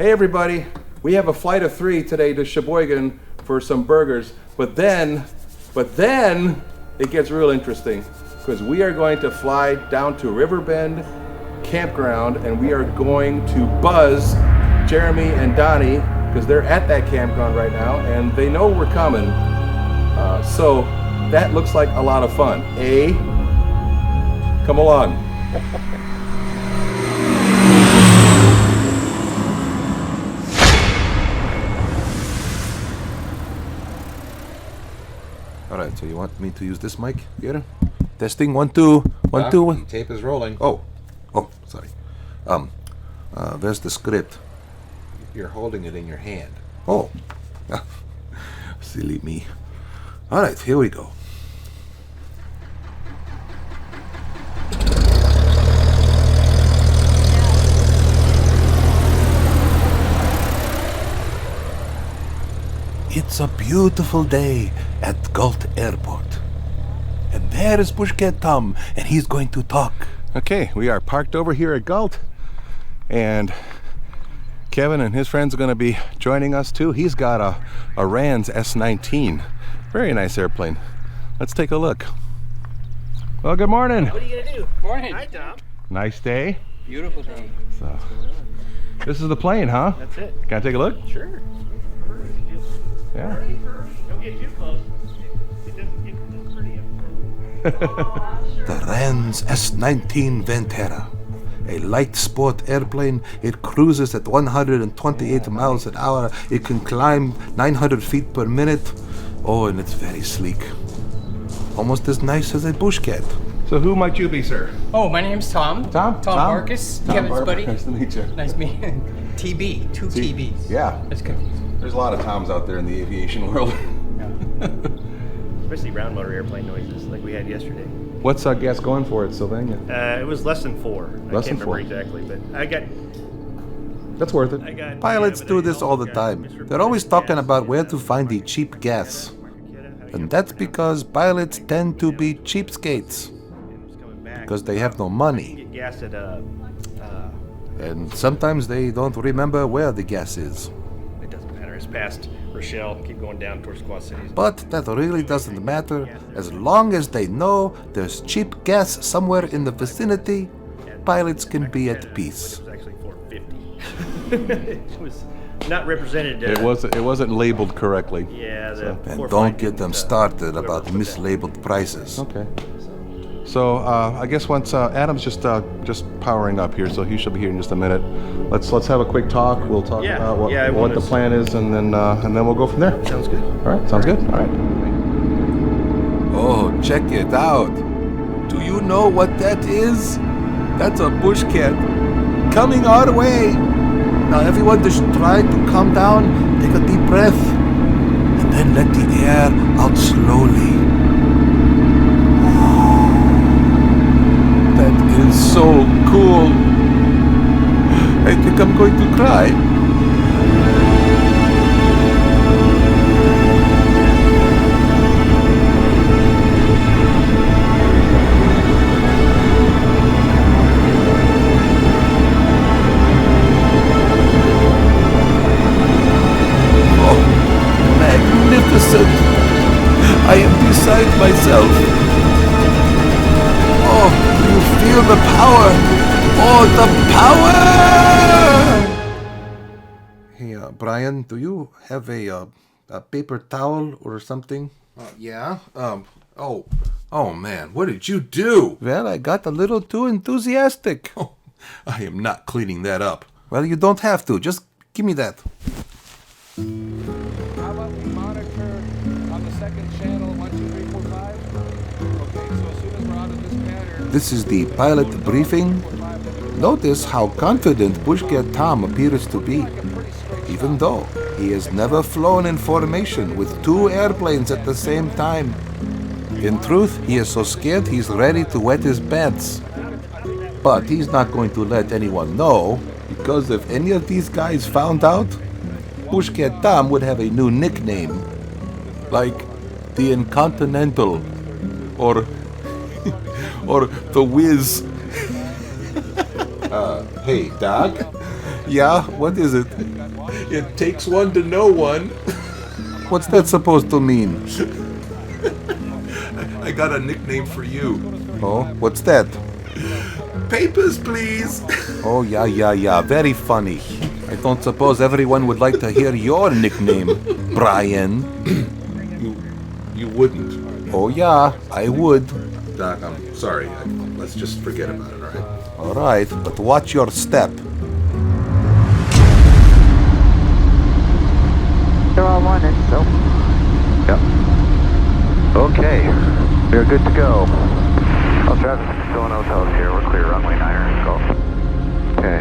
Hey everybody, we have a flight of 3 today to Sheboygan for some burgers, but then it gets real interesting because we are going to fly down to Riverbend Campground and we are going to buzz Jeremy and Donnie because they're at that campground right now and they know we're coming. So that looks like a lot of fun. Come along. Alright, so you want me to use this mic here? Testing, 1, 2, 1, 2. Tape is rolling. Oh, sorry. There's the script. You're holding it in your hand. Oh, silly me. Alright, here we go. It's a beautiful day at Galt Airport. And there is Bushcat Tom, and he's going to talk. Okay, we are parked over here at Galt, and Kevin and his friends are going to be joining us too. He's got a Rans S19. Very nice airplane. Let's take a look. Well, good morning. What are you gonna do? Morning. Hi, Tom. Nice day. Beautiful day. So, this is the plane, huh? That's it. Can I take a look? Sure. Yeah. Don't get too close. It doesn't get this pretty up. The Rans S19 Ventera. A light sport airplane. It cruises at 128 miles an hour. It can climb 900 feet per minute. Oh, and it's very sleek. Almost as nice as a Bushcat. So who might you be, sir? Oh, my name's Tom. Tom Marcus. Kevin's buddy. Nice to meet you. Nice to meet you. TB. Two TBs. Yeah. That's confusing. There's a lot of Toms out there in the aviation world. Especially round motor airplane noises like we had yesterday. What's gas going for at Sylvania? It was less than 4. Less I can't than 4. remember exactly, but I got. That's worth it. Pilots do this all the time. They're always talking about where to find the cheap gas. And that's because pilots tend to be cheapskates. Because they have no money. Get gas at And sometimes they don't remember where the gas is. it doesn't matter. It's past Rochelle. Keep going down towards Quad Cities. But that really doesn't matter. As long as they know there's cheap gas somewhere in the vicinity, pilots can be at peace. It was actually 450. It was not represented. It wasn't labeled correctly. Yeah. And don't get them started about mislabeled prices. Okay. So I guess once Adam's just powering up here, so he should be here in just a minute. Let's have a quick talk. We'll talk about what the plan is, and then we'll go from there. Sounds good. All right. Sounds good. All right. Oh, check it out. Do you know what that is? That's a Bushcat coming our way. Now everyone just try to calm down, take a deep breath, and then let the air out slowly. That is so cool. I think I'm going to cry. Magnificent! I am beside myself. Oh, you feel the power! Oh, the power! Hey, Brian, do you have a paper towel or something? Yeah. Oh man, what did you do? Well, I got a little too enthusiastic. Oh, I am not cleaning that up. Well, you don't have to. Just give me that. How about we monitor on the second channel 1, 2, 3, 4, 5? Okay, so as soon as we're out of this pattern. This is the pilot briefing. Notice how confident Bushcat Tom appears to be, even though he has never flown in formation with 2 airplanes at the same time. In truth, he is so scared he's ready to wet his pants. But he's not going to let anyone know, because if any of these guys found out, Bushcat Tom would have a new nickname, like the Incontinental, or the Whiz. Hey, Doc, Yeah, what is it? It takes one to know one. What's that supposed to mean? I got a nickname for you. Oh, what's that? Papers, please. Oh, yeah. Very funny. I don't suppose everyone would like to hear your nickname, Brian. You wouldn't. Oh, yeah, I would. Doc, I'm sorry. Let's just forget about it, all right? All right, but watch your step. They're all wanted, so. Yep. Okay, we're good to go. All traffic, going hotels here. We're clear, runway 9er, go. Okay.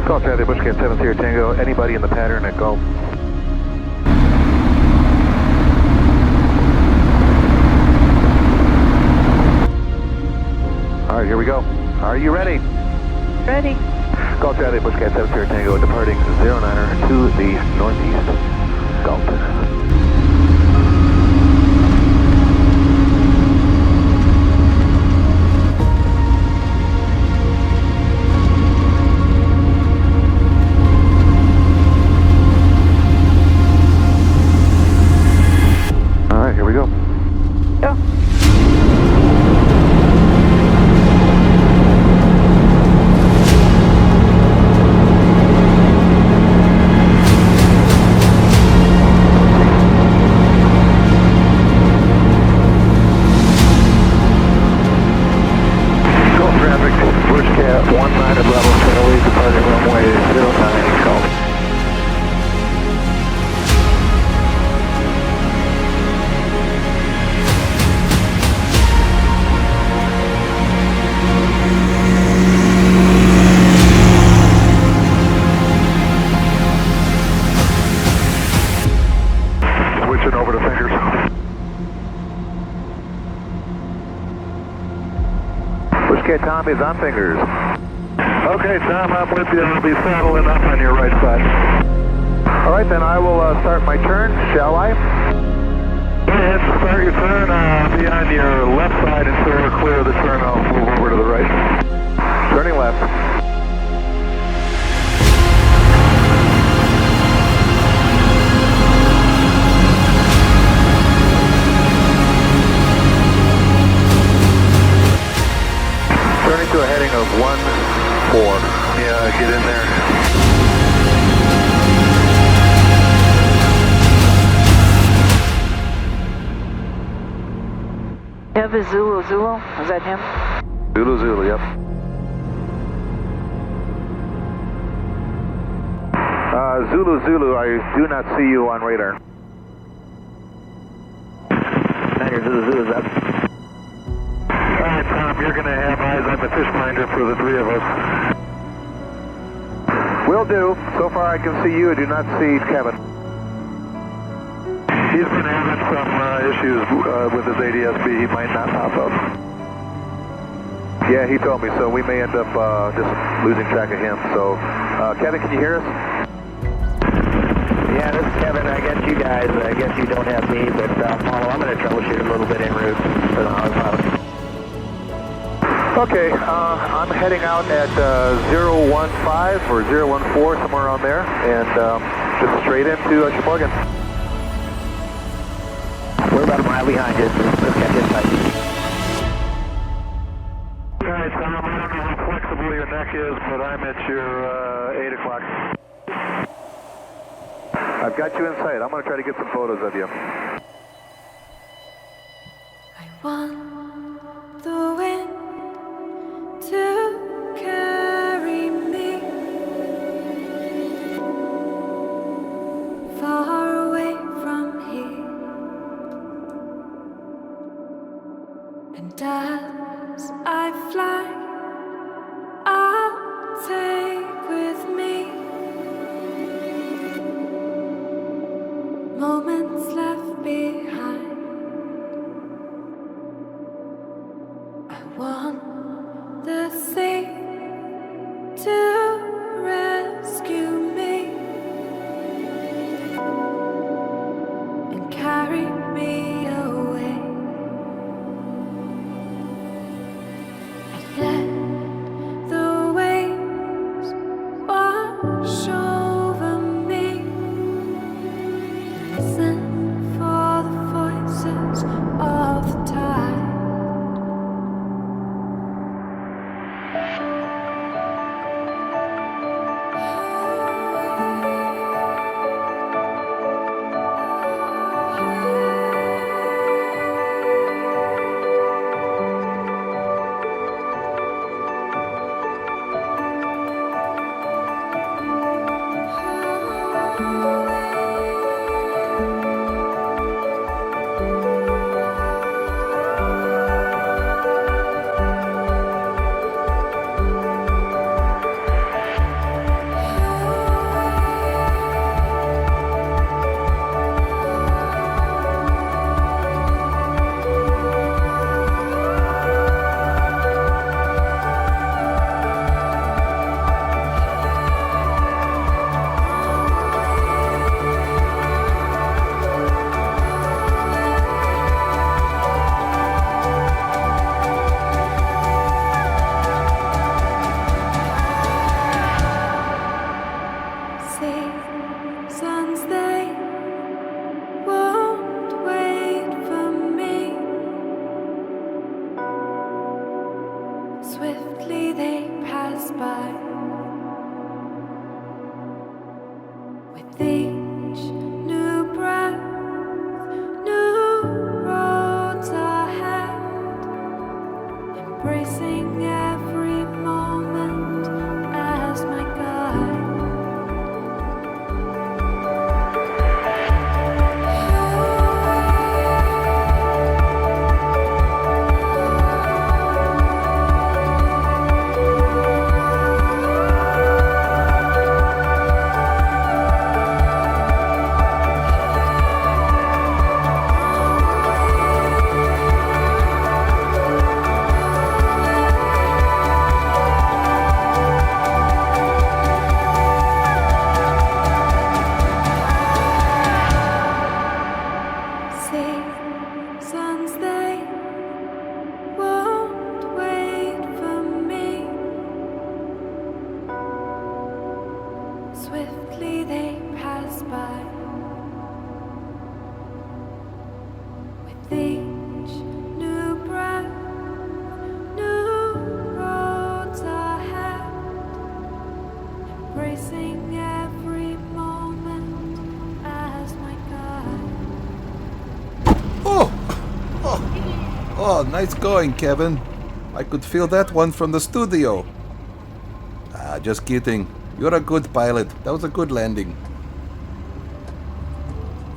Call traffic, Bushcat 70 Tango. Anybody in the pattern at go? All right, here we go. Are you ready? Ready? Call traffic, Bushcat 70 Tango, departing 09er to the northeast. Gulf. All right, here we go. Go. Go traffic, Bushcat 19 Bravo, Italy, departing runway 09, go. Switching over to fingers. Bushcat Tom is on fingers. Okay, Tom, I'm with you. I'll be saddling up on your right side. All right, then I will start my turn, shall I? Go ahead, start your turn. I'll be on your left side until we're clear of the turn. I'll move over to the right. Turning left. Turning to a heading of 1-4. Yeah, get in there. Have a Zulu. Is that him? Zulu, yep. Zulu, I do not see you on radar. Niner, Zulu's up. Alright, Tom, you're going to have eyes on the fish finder for the three of us. Will do. So far I can see you. I do not see Kevin. He's been having some issues with his ADSB. He might not pop up. Yeah, he told me, so we may end up just losing track of him. So, Kevin, can you hear us? Yeah, this is Kevin. I guess you guys, I guess you don't have me, but Paulo, I'm going to troubleshoot a little bit en route for the autopilot. Okay, I'm heading out at 015 or 014, somewhere around there, and just straight into Sheboygan. We're about a mile behind you. Let's catch this tight. Alright, Tom, I don't know how flexible your neck is, but I'm at your 8 o'clock. I've got you in sight. I'm going to try to get some photos of you. I want the wind to carry me far away from here, and as I fly, I'll take with me moments left behind With each new breath, new roads ahead, embracing every moment as my guide. Seasons, they won't wait for me. Swiftly they pass by. With each new breath, new roads ahead, embracing every moment as my guide. Oh, nice going, Kevin. I could feel that one from the studio. Ah, just kidding. You're a good pilot. That was a good landing.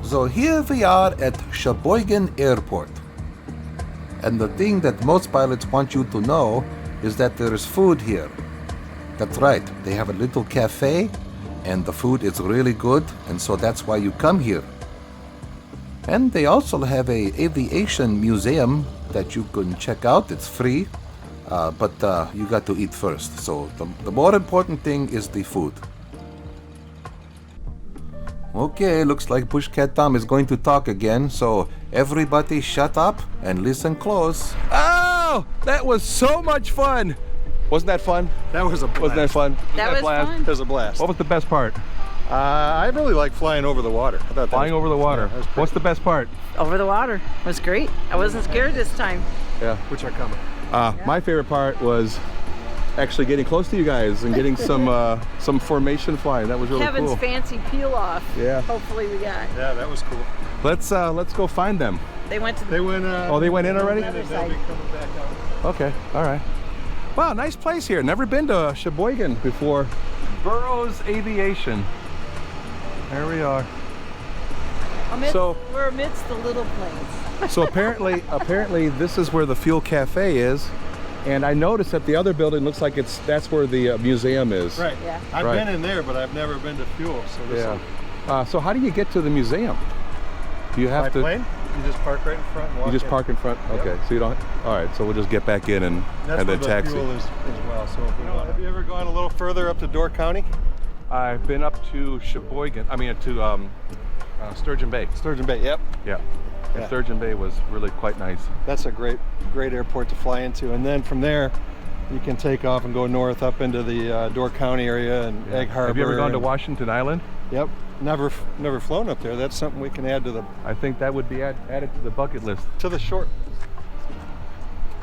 So here we are at Sheboygan Airport. And the thing that most pilots want you to know is that there is food here. That's right. They have a little cafe, and the food is really good, and so that's why you come here. And they also have a aviation museum that you can check out. It's free, but you got to eat first. So the more important thing is the food. Okay, looks like Bushcat Tom is going to talk again. So everybody shut up and listen close. Oh, that was so much fun. Wasn't that fun? That was a blast. Wasn't that fun? That was fun. It was a blast. What was the best part? I really like flying over the water. I thought Flying over the water. Yeah, What's the best part? Over the water. It was great. I wasn't scared this time. Yeah. Which are coming. My favorite part was actually getting close to you guys and getting some formation flying. That was really Kevin's cool. fancy peel off. Yeah. Hopefully we got. Yeah, that was cool. Let's go find them. They went to the They went. Oh, they went in already? other They'll side. be coming back out. Okay, all right. Wow, nice place here. Never been to Sheboygan before. Burroughs Aviation. There we are. We're amidst the little planes. So apparently this is where the Fuel Cafe is, and I noticed that the other building looks like that's where the museum is. Right. Yeah. I've Right. been in there, but I've never been to Fuel. So this Yeah. So how do you get to the museum? Do you have by to? plane? You just park right in front and walk You just in. park in front. Yep. Okay. So you don't. All right. So we'll just get back in and That's then where the taxi. Fuel is as well. So if we want. Have you ever gone a little further up to Door County? I've been up to Sheboygan. I mean to Sturgeon Bay. Sturgeon Bay. Yep. Yeah. And Yeah. Sturgeon Bay was really quite nice. That's a great airport to fly into, and then from there you can take off and go north up into the Door County area and Egg Harbor. Have you ever gone to and- Washington Island? Yep, never flown up there. That's something we can add to I think that would be added to the bucket list. the short.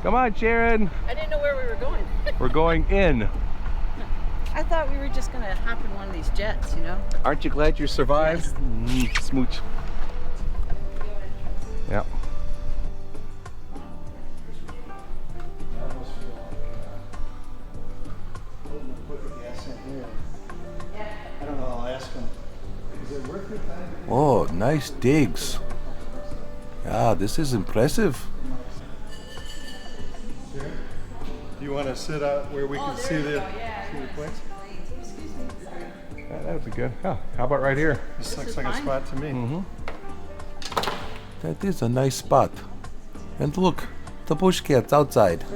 Come on, Sharon. I didn't know where we were going. We're going in. I thought we were just going to hop in one of these jets, you know? Aren't you glad you survived? Smooch. Yeah. I don't know. I'll ask him. Is it worth your time? Oh, nice digs. Ah, this is impressive. Do you want to sit out where we can see the planes? Yeah, that would be good. Oh, how about right here? This looks like a spot to me. That is a nice spot. And look, the bush cat's outside. I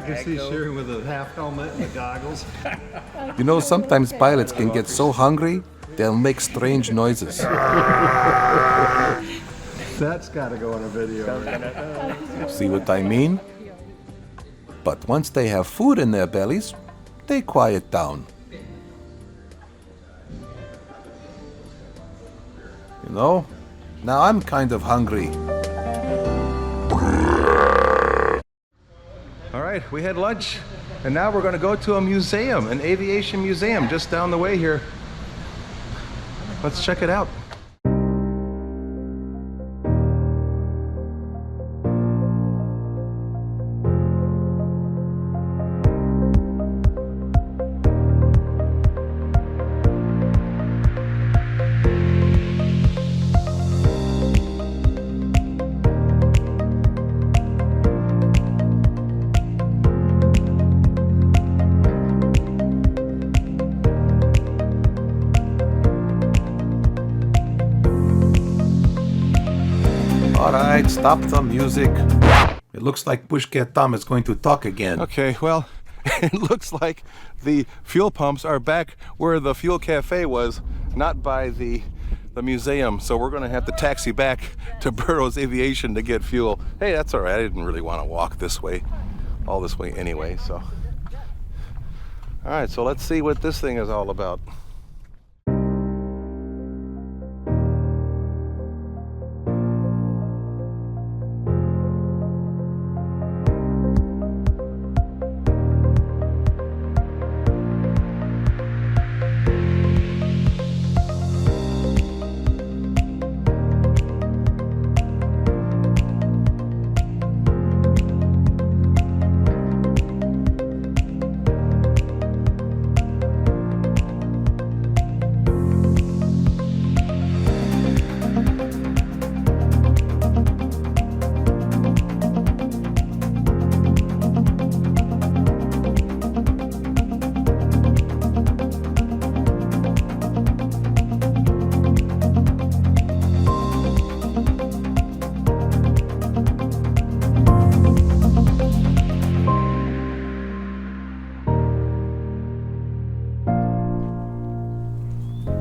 can see Sharon with a half helmet and the goggles. You know, sometimes pilots can get so hungry, they'll make strange noises. That's got to go on a video. See what I mean? But once they have food in their bellies, they quiet down. You know, now I'm kind of hungry. All right, we had lunch, and now we're going to go to a museum, an aviation museum, just down the way here. let's check it out. All right, stop the music. It looks like Pushket Tom is going to talk again. Okay, well, it looks like the fuel pumps are back where the fuel cafe was, not by the museum. So we're going to have to taxi back to Burroughs Aviation to get fuel. Hey, that's all right. I didn't really want to walk this way, all this way anyway. So, all right. So let's see what this thing is all about.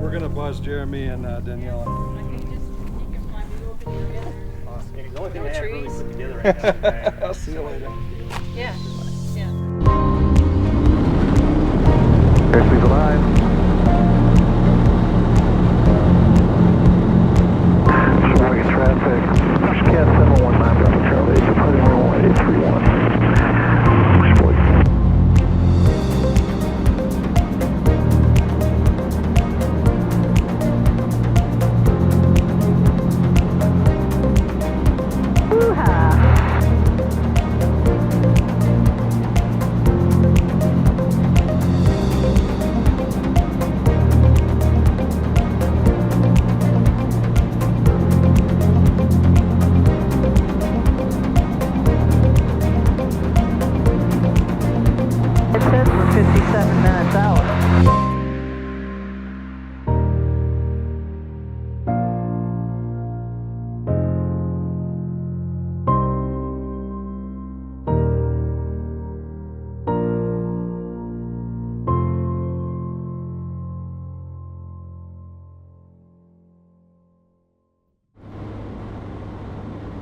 We're gonna buzz Jeremy and Daniela. It's the only thing I have really put together right now. I'll see you later. Yeah. Yeah. Airspeed's alive. Sheboygan traffic. Pushcat 719 Bravo Charlie. Departing runway 831. Sheboygan. It says we're 57 minutes out.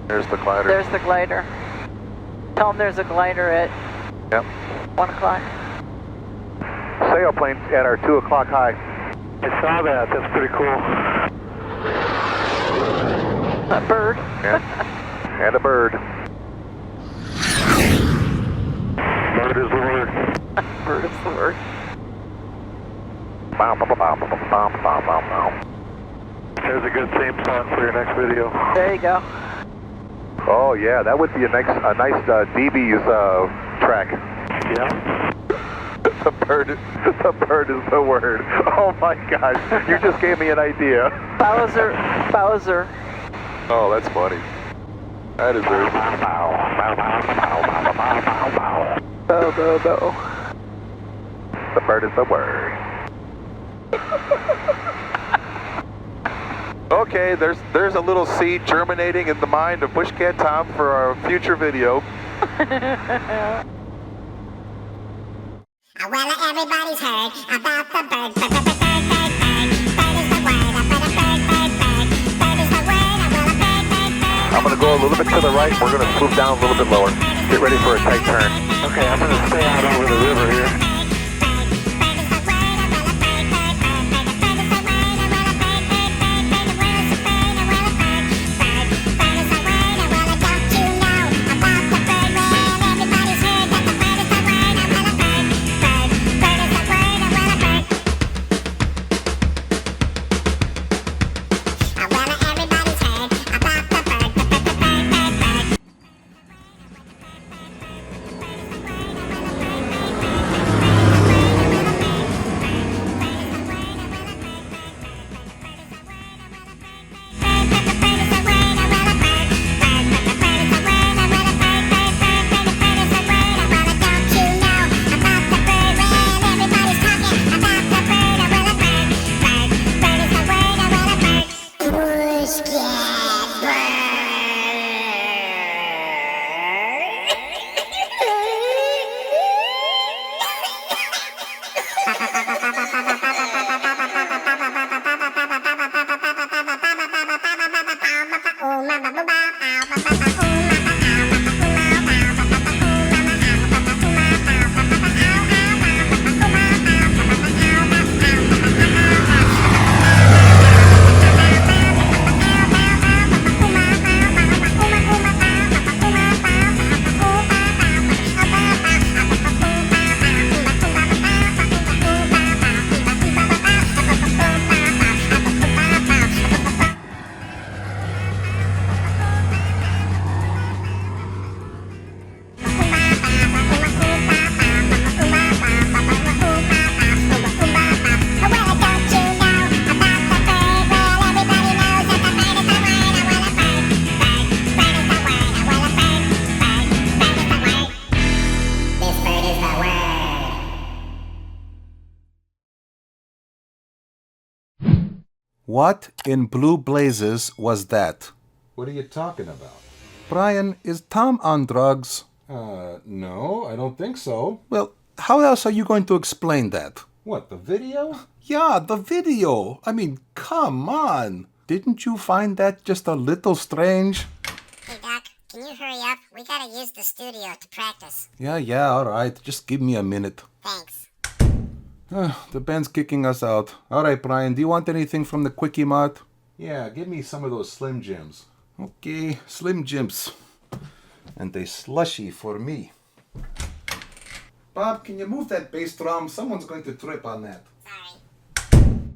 There's the glider. There's the glider. Tell them there's a glider at Yep. 1 o'clock. Sailplane at our 2 o'clock high. I saw that. That's pretty cool. A bird. Yeah. And a bird. Bird is the word. Bird is the word. Bow, bow, bow, bow, bow, bow, bow, bow, bow. There's a good theme song for your next video. There you go. Oh yeah, that would be a nice DB's track. Yeah. The bird is the word. Oh my gosh, you just gave me an idea. Bowser. Oh, that's funny. That is very. Bow, bow, bow. The bird is the word. Okay, there's a little seed germinating in the mind of Pushcat Tom for our future video. Well, everybody's heard about the bird. Bird is the word. Bird is the word. I'm going to go a little bit to the right. We're going to swoop down a little bit lower. Get ready for a tight turn. Okay, I'm going to stay out over the river here. What in blue blazes was that? What are you talking about? Brian, is Tom on drugs? No, I don't think so. Well, how else are you going to explain that? What, the video? Yeah, the video. I mean, come on. Didn't you find that just a little strange? Hey, Doc, can you hurry up? We gotta use the studio to practice. Yeah, all right. Just give me a minute. Thanks. The band's kicking us out. All right, Brian, do you want anything from the Quickie Mart? Yeah, give me some of those Slim Jims. Okay, Slim Jims. And a slushy for me. Bob, can you move that bass drum? Someone's going to trip on that. Sorry.